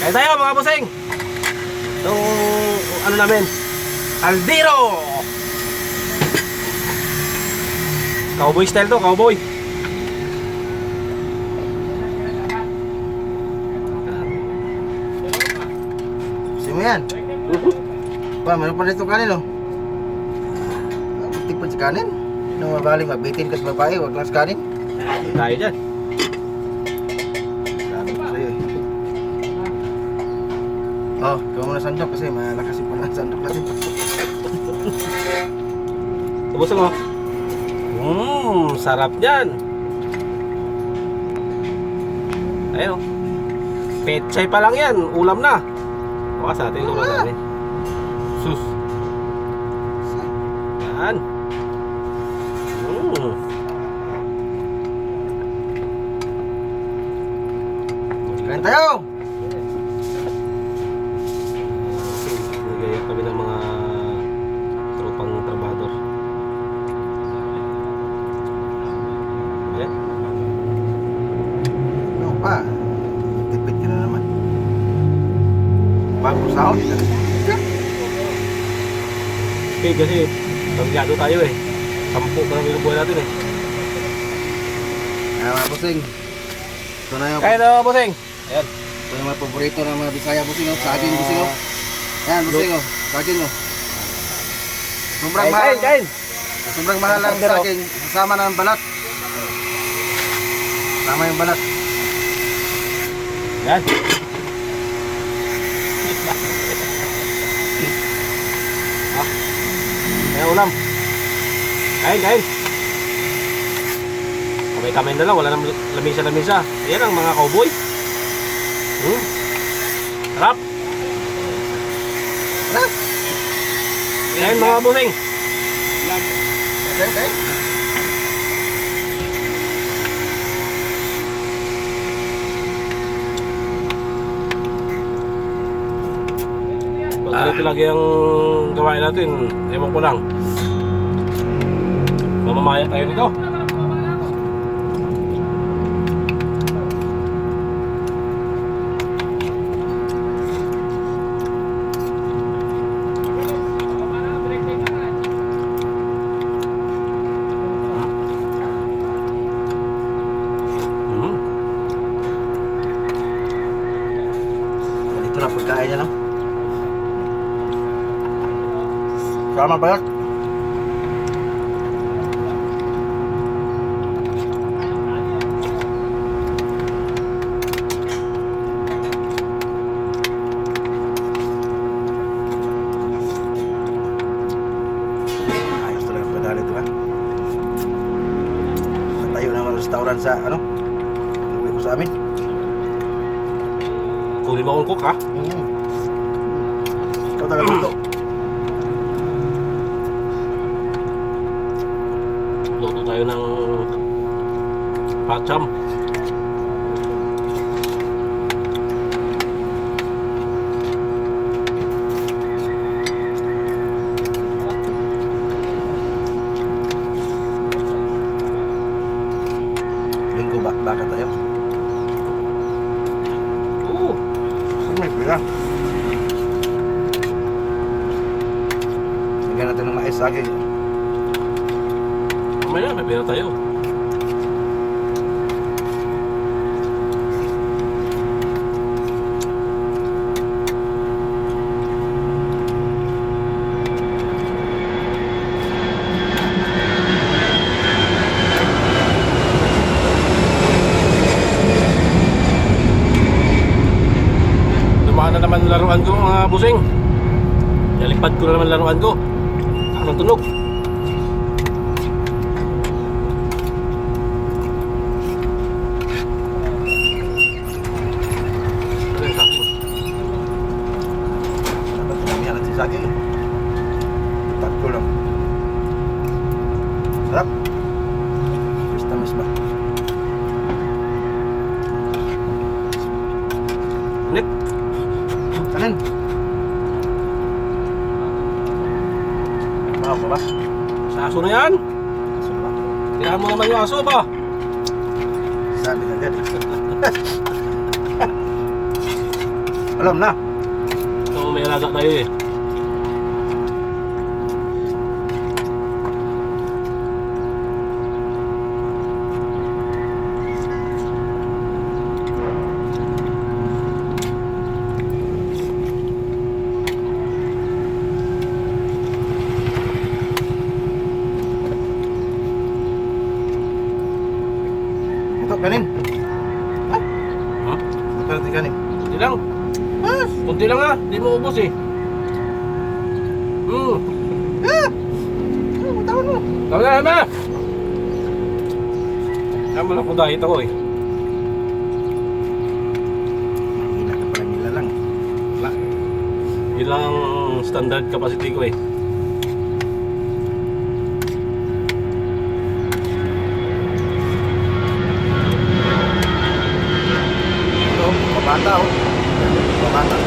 Kaya tayo mga bossing. Itong ano namin, Caldero. Cowboy style to, cowboy. Gusto mo yan? Pa, meron pa dito kanin, oh. Butik pa sa kanin. Nung mabaling, magbitin ka sa babae, huwag lang sa kanin. Tayo dyan. Sabi ko sa'yo, eh. Oh, ikaw muna sandok kasi malakas yung panang sandok natin. Tapusin mo. Sarap yan. Ayun o. Pechay pa lang yan. Ulam na. Bukas natin yung ulam natin. Sus. Yan. Kain tayo! Nagaya kami ng mga tropang trabador. Ayan. Ano pa? Tipid ka na naman. Bagong sahod. Okay, kasi pagkado tayo eh. 10 pa namin yung buhay natin eh. Mga busing. Ito na yung, Kaya na mga bossing. Ayan. ito yung mga paborito ng mga Bisaya busing, oh. Saging busing, oh. Yan, busing, oh. Saging, oh. Sobrang mahal. Kain. Sobrang mahal ang Pero- saging. Kasama na ang balat. Kasama yung balat. Yan. Kaya ulam. Kain. Kamay-kamay na lang, wala nang lamisa. Ayan ang mga cowboy. Sarap. Sarap. Ayan mga bossing. Okay, okay. Pag ganito lagi ang gawain natin, ewan ko lang. Mamamaya tayo nito. Ganito na pagkain niya, no? Sama balat. Ayos talaga padali ito, ha? Tayo naman restaurant sa, ano? Uwi ko sa amin. Kunin mo akong cook ha. Ikaw talaga luto. Luto tayo ng patcham. Linggo ba? Baka tayo? May pira. Lagyan natin ng mais saging. Mamaya may pera tayo. Dumaan na naman laruan ko mga busing. Nalipad ko na naman laruan ko. Anong tunog? Dapat tinamihan natin saging. Tatlo lang. Sarap. Tamis ba? Net. Kanin. Mahal ba ba? Sa aso na yan. Sumba. Kaya mo naman yung aso ba? Sabi na agad. Alam na. So, may alaga tayo eh. Ito, kanin. Ha? Ha? Ito, kanin. Kunti lang. Kunti lang ha. Di mo ubos eh. Ano, matawan mo. Tama na, Emma! Tama lang ko diet ako eh. Mahina ka pala nila lang. Wala. Yun lang ang standard capacity ko eh. Ito, pabata oh. Pabata.